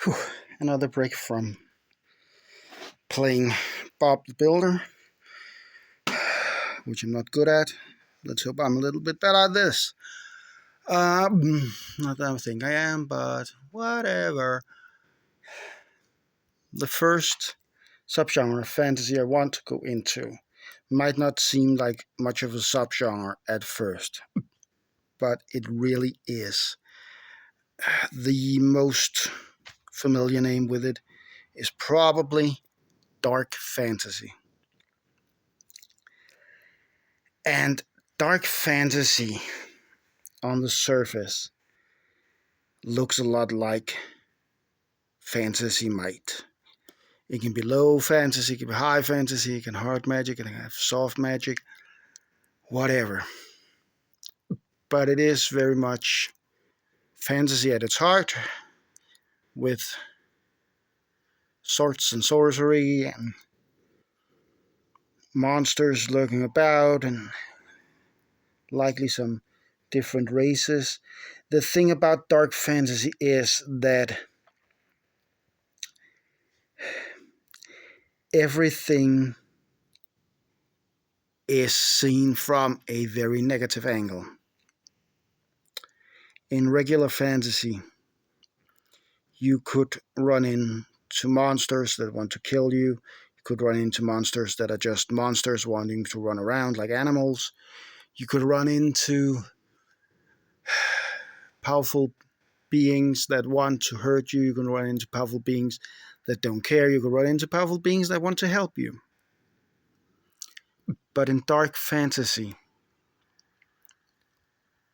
Whew, another break from playing Bob the Builder, which I'm not good at. Let's hope I'm a little bit better at this. Not that I think I am, but whatever. The first subgenre of fantasy I want to go into might not seem like much of a subgenre at first, but it really is. The most familiar name with it is probably dark fantasy. And dark fantasy on the surface looks a lot like fantasy might. It can be low fantasy, it can be high fantasy, it can hard magic, it can have soft magic, whatever. But it is very much fantasy at its heart, with swords and sorcery and monsters lurking about and likely some different races. The thing about dark fantasy is that everything is seen from a very negative angle. In regular fantasy, you could run into monsters that want to kill you. You could run into monsters that are just monsters wanting to run around like animals. You could run into powerful beings that want to hurt you. You can run into powerful beings that don't care. You can run into powerful beings that want to help you. But in dark fantasy,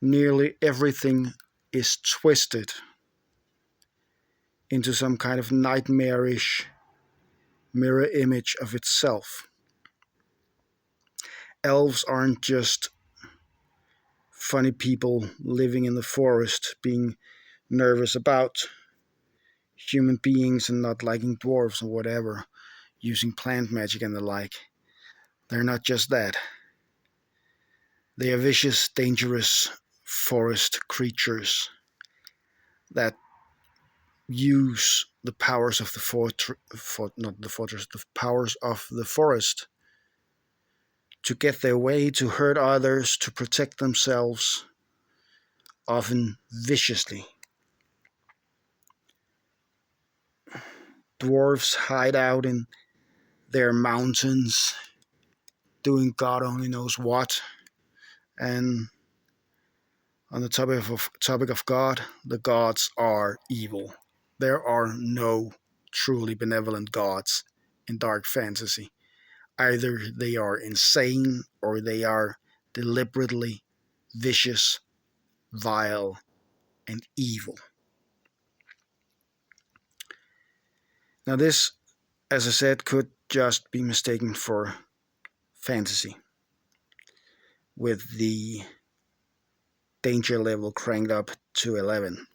nearly everything is twisted into some kind of nightmarish mirror image of itself. Elves aren't just funny people living in the forest being nervous about human beings and not liking dwarves or whatever, using plant magic and the like. They're not just that. They are vicious, dangerous forest creatures that use the powers of the the powers of the forest to get their way, to hurt others, to protect themselves, often viciously. Dwarves hide out in their mountains, doing God only knows what. And on the topic of God, the gods are evil. There are no truly benevolent gods in dark fantasy. Either they are insane or they are deliberately vicious, vile, and evil. Now, this, as I said, could just be mistaken for fantasy, with the danger level cranked up to 11.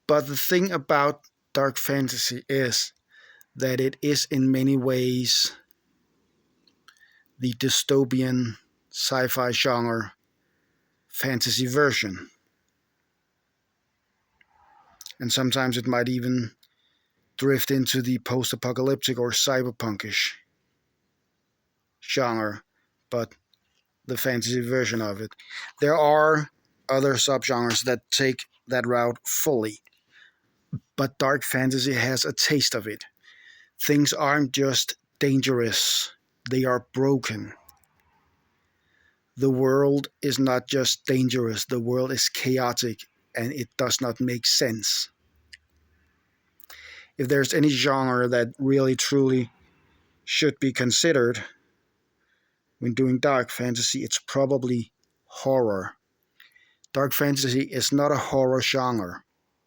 But the thing about dark fantasy is that it is in many ways the dystopian sci-fi genre fantasy version. And sometimes it might even drift into the post-apocalyptic or cyberpunkish genre, but the fantasy version of it. There are other subgenres that take that route fully, but dark fantasy has a taste of it. Things aren't just dangerous, they are broken. The world is not just dangerous, the world is chaotic and it does not make sense. If there's any genre that really truly should be considered when doing dark fantasy, it's probably horror. Dark fantasy is not a horror genre.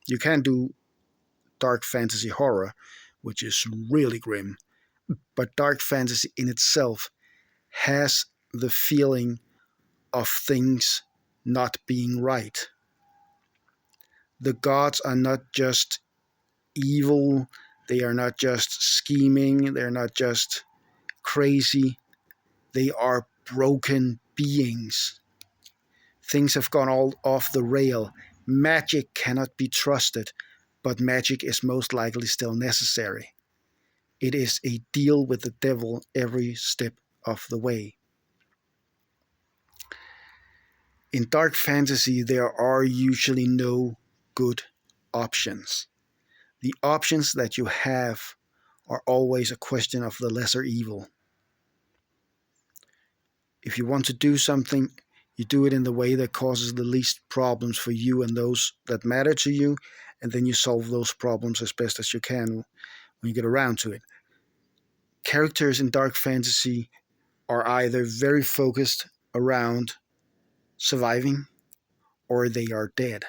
You can do dark fantasy horror, which is really grim, but dark fantasy in itself has the feeling of things not being right. The gods are not just evil, they are not just scheming, they're not just crazy, they are broken beings. Things have gone all off the rail Magic cannot be trusted, but magic is most likely still necessary. It is a deal with the devil every step of the way. In dark fantasy, there are usually no good options. The options that you have are always a question of the lesser evil. If you want to do something, you do it in the way that causes the least problems for you and those that matter to you, and then you solve those problems as best as you can when you get around to it. Characters in dark fantasy are either very focused around surviving or they are dead.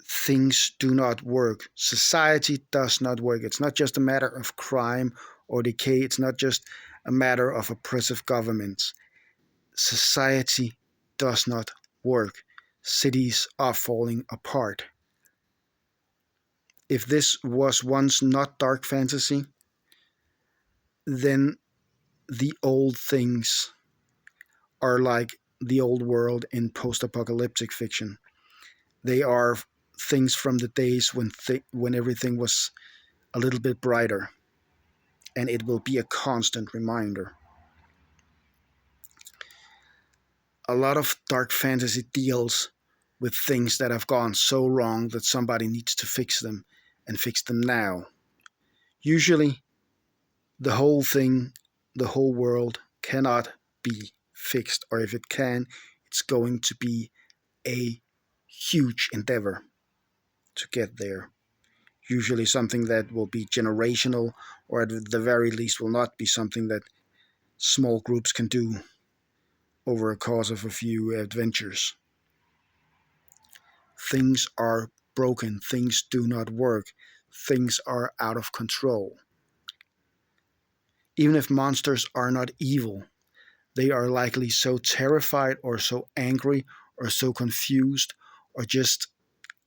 Things do not work. Society does not work. It's not just a matter of crime or decay. It's not just a matter of oppressive governments. Society does not work. Cities are falling apart. If this was once not dark fantasy, then the old things are like the old world in post apocalyptic fiction. They are things from the days when everything was a little bit brighter, and it will be a constant reminder. A lot of dark fantasy deals with things that have gone so wrong that somebody needs to fix them and fix them now. Usually, the whole thing, the whole world cannot be fixed, or if it can, it's going to be a huge endeavor to get there. Usually, something that will be generational, or at the very least, will not be something that small groups can do over a course of a few adventures. Things are broken, things do not work, things are out of control. Even if monsters are not evil, they are likely so terrified or so angry or so confused or just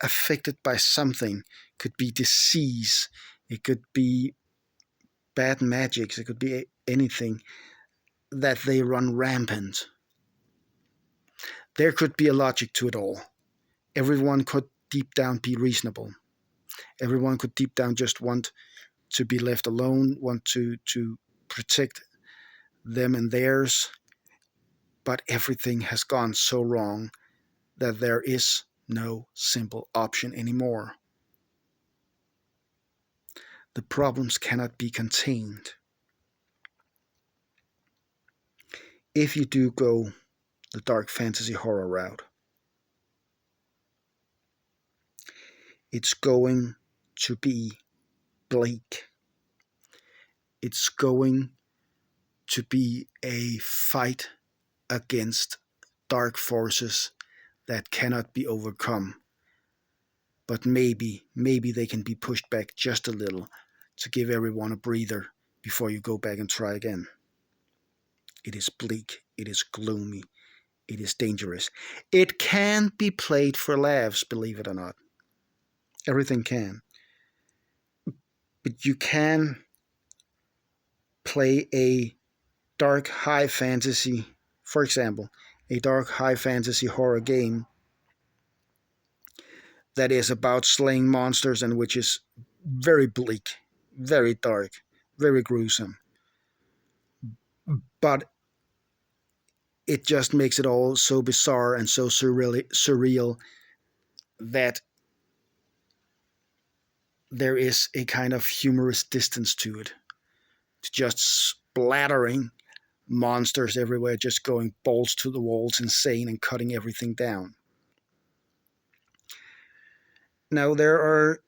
affected by something. It could be disease, it could be bad magics, it could be anything, that they run rampant. There could be a logic to it all. Everyone could deep down be reasonable. Everyone could deep down just want to be left alone, want to protect them and theirs. But everything has gone so wrong that there is no simple option anymore. The problems cannot be contained. If you do go the dark fantasy horror route, it's going to be bleak. It's going to be a fight against dark forces that cannot be overcome. But maybe they can be pushed back just a little to give everyone a breather before you go back and try again. It is bleak, it is gloomy, it is dangerous. It can be played for laughs, believe it or not. Everything can. But you can play a dark high fantasy, for example, a dark high fantasy horror game that is about slaying monsters and which is very bleak, very dark, very gruesome. But it just makes it all so bizarre and so surreal that there is a kind of humorous distance to it. It's just splattering monsters everywhere, just going balls to the walls, insane, and cutting everything down. Now there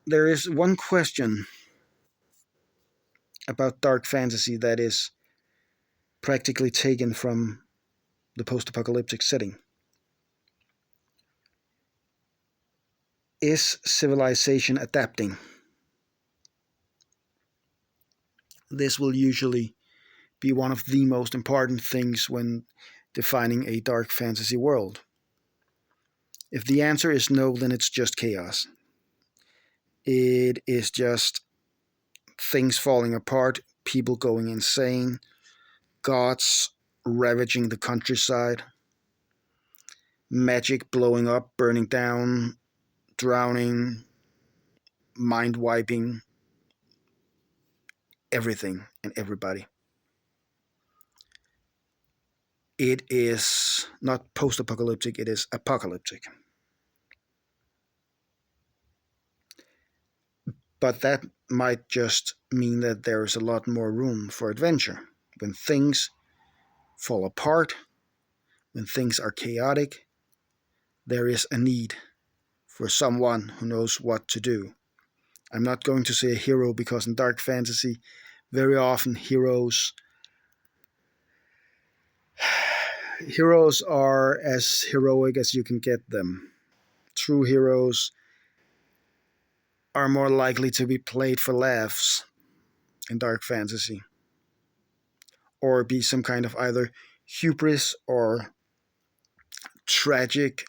is one question about dark fantasy that is practically taken from the post-apocalyptic setting. Is civilization adapting? This will usually be one of the most important things when defining a dark fantasy world. If the answer is no, then it's just chaos. It is just things falling apart, people going insane, gods ravaging the countryside, magic blowing up, burning down, drowning, mind wiping everything and everybody. It is not post apocalyptic, it is apocalyptic. But that might just mean that there is a lot more room for adventure. When things fall apart, when things are chaotic, there is a need for someone who knows what to do. I'm not going to say a hero because in dark fantasy, very often heroes are as heroic as you can get them. True heroes are more likely to be played for laughs in dark fantasy, or be some kind of either hubris or tragic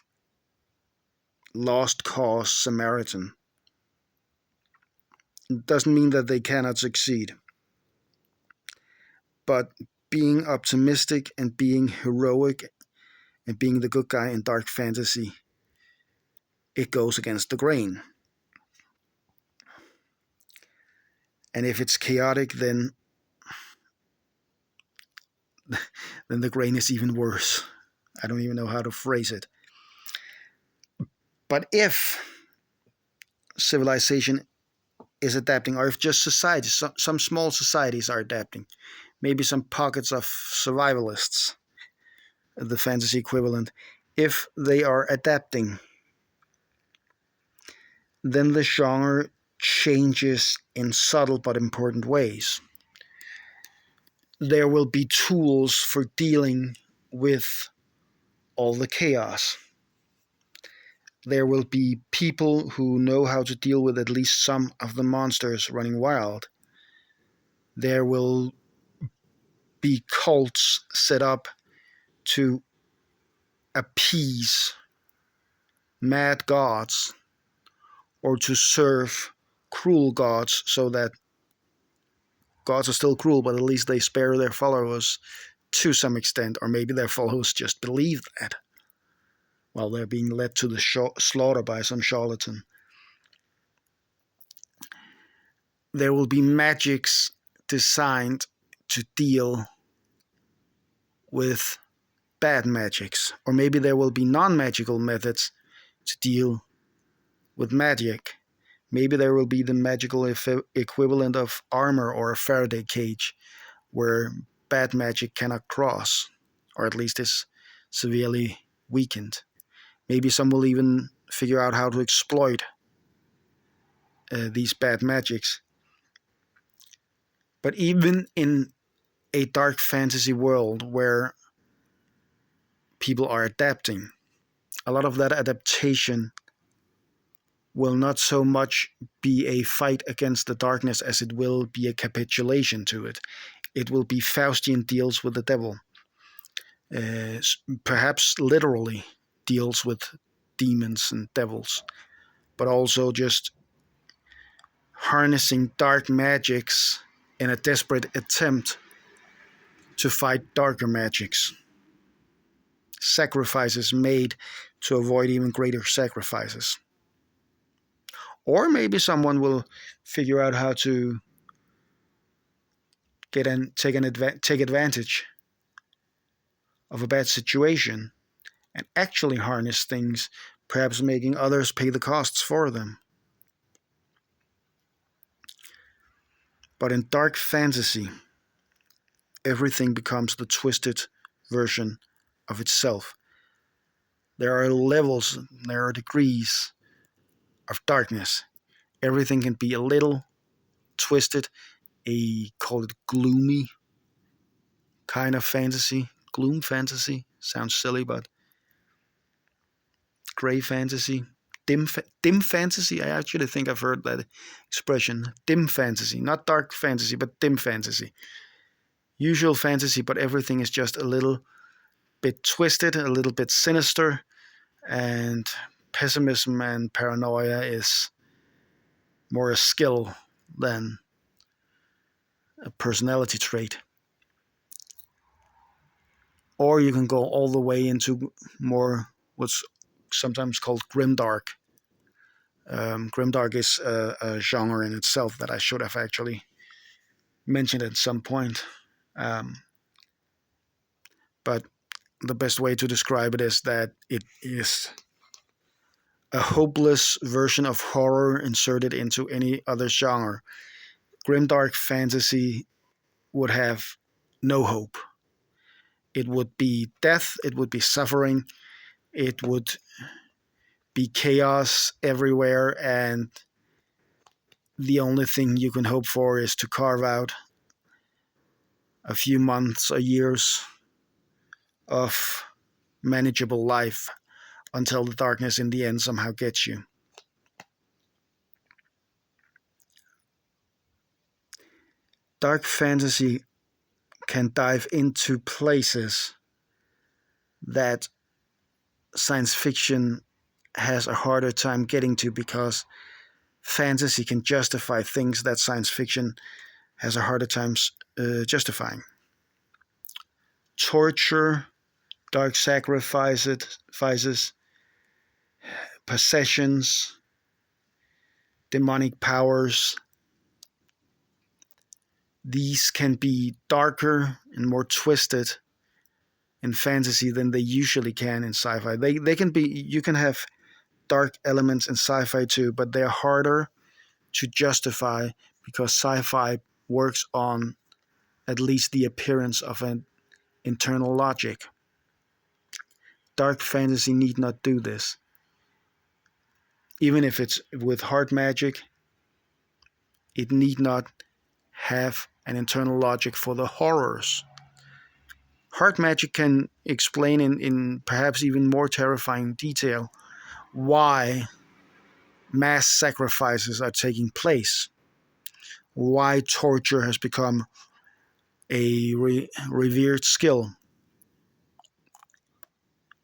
lost cause Samaritan. It doesn't mean that they cannot succeed, but being optimistic and being heroic and being the good guy in dark fantasy, it goes against the grain. And if it's chaotic, then the grain is even worse. I don't even know how to phrase it. But if civilization is adapting, or if just societies, some small societies are adapting, maybe some pockets of survivalists, the fantasy equivalent, if they are adapting, then the genre changes in subtle but important ways. There will be tools for dealing with all the chaos. There will be people who know how to deal with at least some of the monsters running wild. There will be cults set up to appease mad gods or to serve cruel gods, so that gods are still cruel, but at least they spare their followers to some extent, or maybe their followers just believe that while they're being led to the slaughter by some charlatan. There will be magics designed to deal with bad magics, or maybe there will be non-magical methods to deal with magic. Maybe there will be the magical equivalent of armor or a Faraday cage where bad magic cannot cross, or at least is severely weakened. Maybe some will even figure out how to exploit these bad magics. But even in a dark fantasy world where people are adapting, a lot of that adaptation will not so much be a fight against the darkness as it will be a capitulation to it. It will be Faustian deals with the devil, uh, perhaps literally deals with demons and devils, but also just harnessing dark magics in a desperate attempt to fight darker magics. Sacrifices made to avoid even greater sacrifices. Or maybe someone will figure out how to take advantage of a bad situation and actually harness things, perhaps making others pay the costs for them. But in dark fantasy, everything becomes the twisted version of itself. There are levels, there are degrees of darkness. Everything can be a little twisted, call it gloomy kind of fantasy. Gloom fantasy sounds silly, but gray fantasy, dim fantasy. I actually think I've heard that expression. Dim fantasy, not dark fantasy, but dim fantasy. Usual fantasy, but everything is just a little bit twisted, a little bit sinister, and pessimism and paranoia is more a skill than a personality trait. or you can go all the way into more what's sometimes called grimdark. Grimdark is a genre in itself that I should have actually mentioned at some point. Um, but the best way to describe it is that it is a hopeless version of horror inserted into any other genre. Grimdark fantasy would have no hope. It would be death, it would be suffering, it would be chaos everywhere, and the only thing you can hope for is to carve out a few months or years of manageable life until the darkness in the end somehow gets you. Dark fantasy can dive into places that science fiction has a harder time getting to because fantasy can justify things that science fiction has a harder time justifying. Torture, dark sacrifices, possessions, demonic powers. These can be darker and more twisted in fantasy than they usually can in sci-fi. They can be, you can have dark elements in sci-fi too, but they're harder to justify because sci-fi works on at least the appearance of an internal logic. Dark fantasy need not do this. Even if it's with hard magic, it need not have an internal logic for the horrors. Hard magic can explain in perhaps even more terrifying detail why mass sacrifices are taking place, why torture has become a revered skill,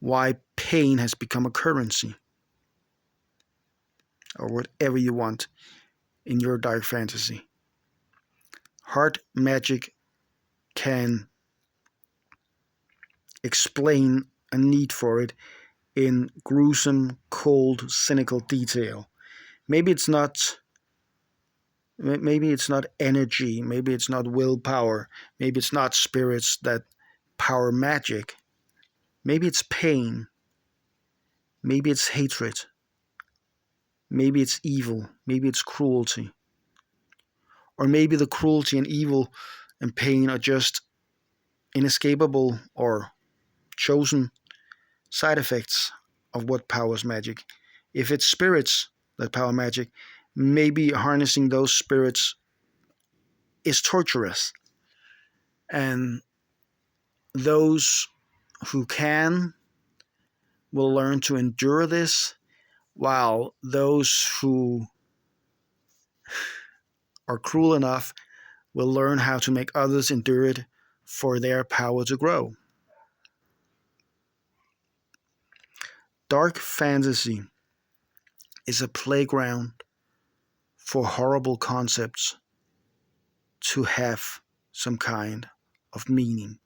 why pain has become a currency, or whatever you want in your dark fantasy. Hard magic can explain a need for it in gruesome, cold, cynical detail. Maybe it's not maybe it's not energy, maybe it's not willpower, maybe it's not spirits that power magic. Maybe it's pain, maybe it's hatred, maybe it's evil, maybe it's cruelty. Or maybe the cruelty and evil and pain are just inescapable or chosen side effects of what powers magic. If it's spirits that power magic, maybe harnessing those spirits is torturous. And those who can will learn to endure this, while those who are cruel enough will learn how to make others endure it for their power to grow. Dark fantasy is a playground for horrible concepts to have some kind of meaning.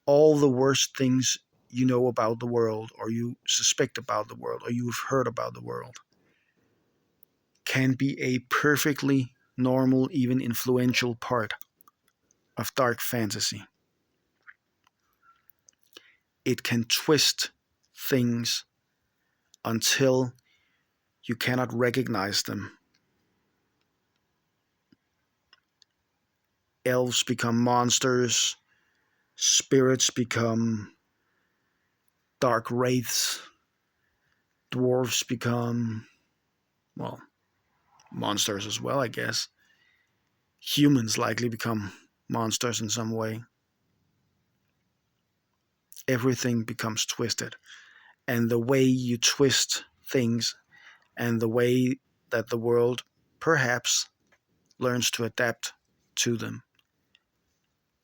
All the worst things you know about the world, or you suspect about the world, or you've heard about the world, can be a perfectly normal, even influential part of dark fantasy. It can twist things until you cannot recognize them. Elves become monsters, spirits become dark wraiths, dwarves become, well, monsters as well, I guess. Humans likely become monsters in some way. Everything becomes twisted. And the way you twist things and the way that the world perhaps learns to adapt to them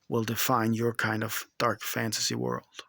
will define your kind of dark fantasy world.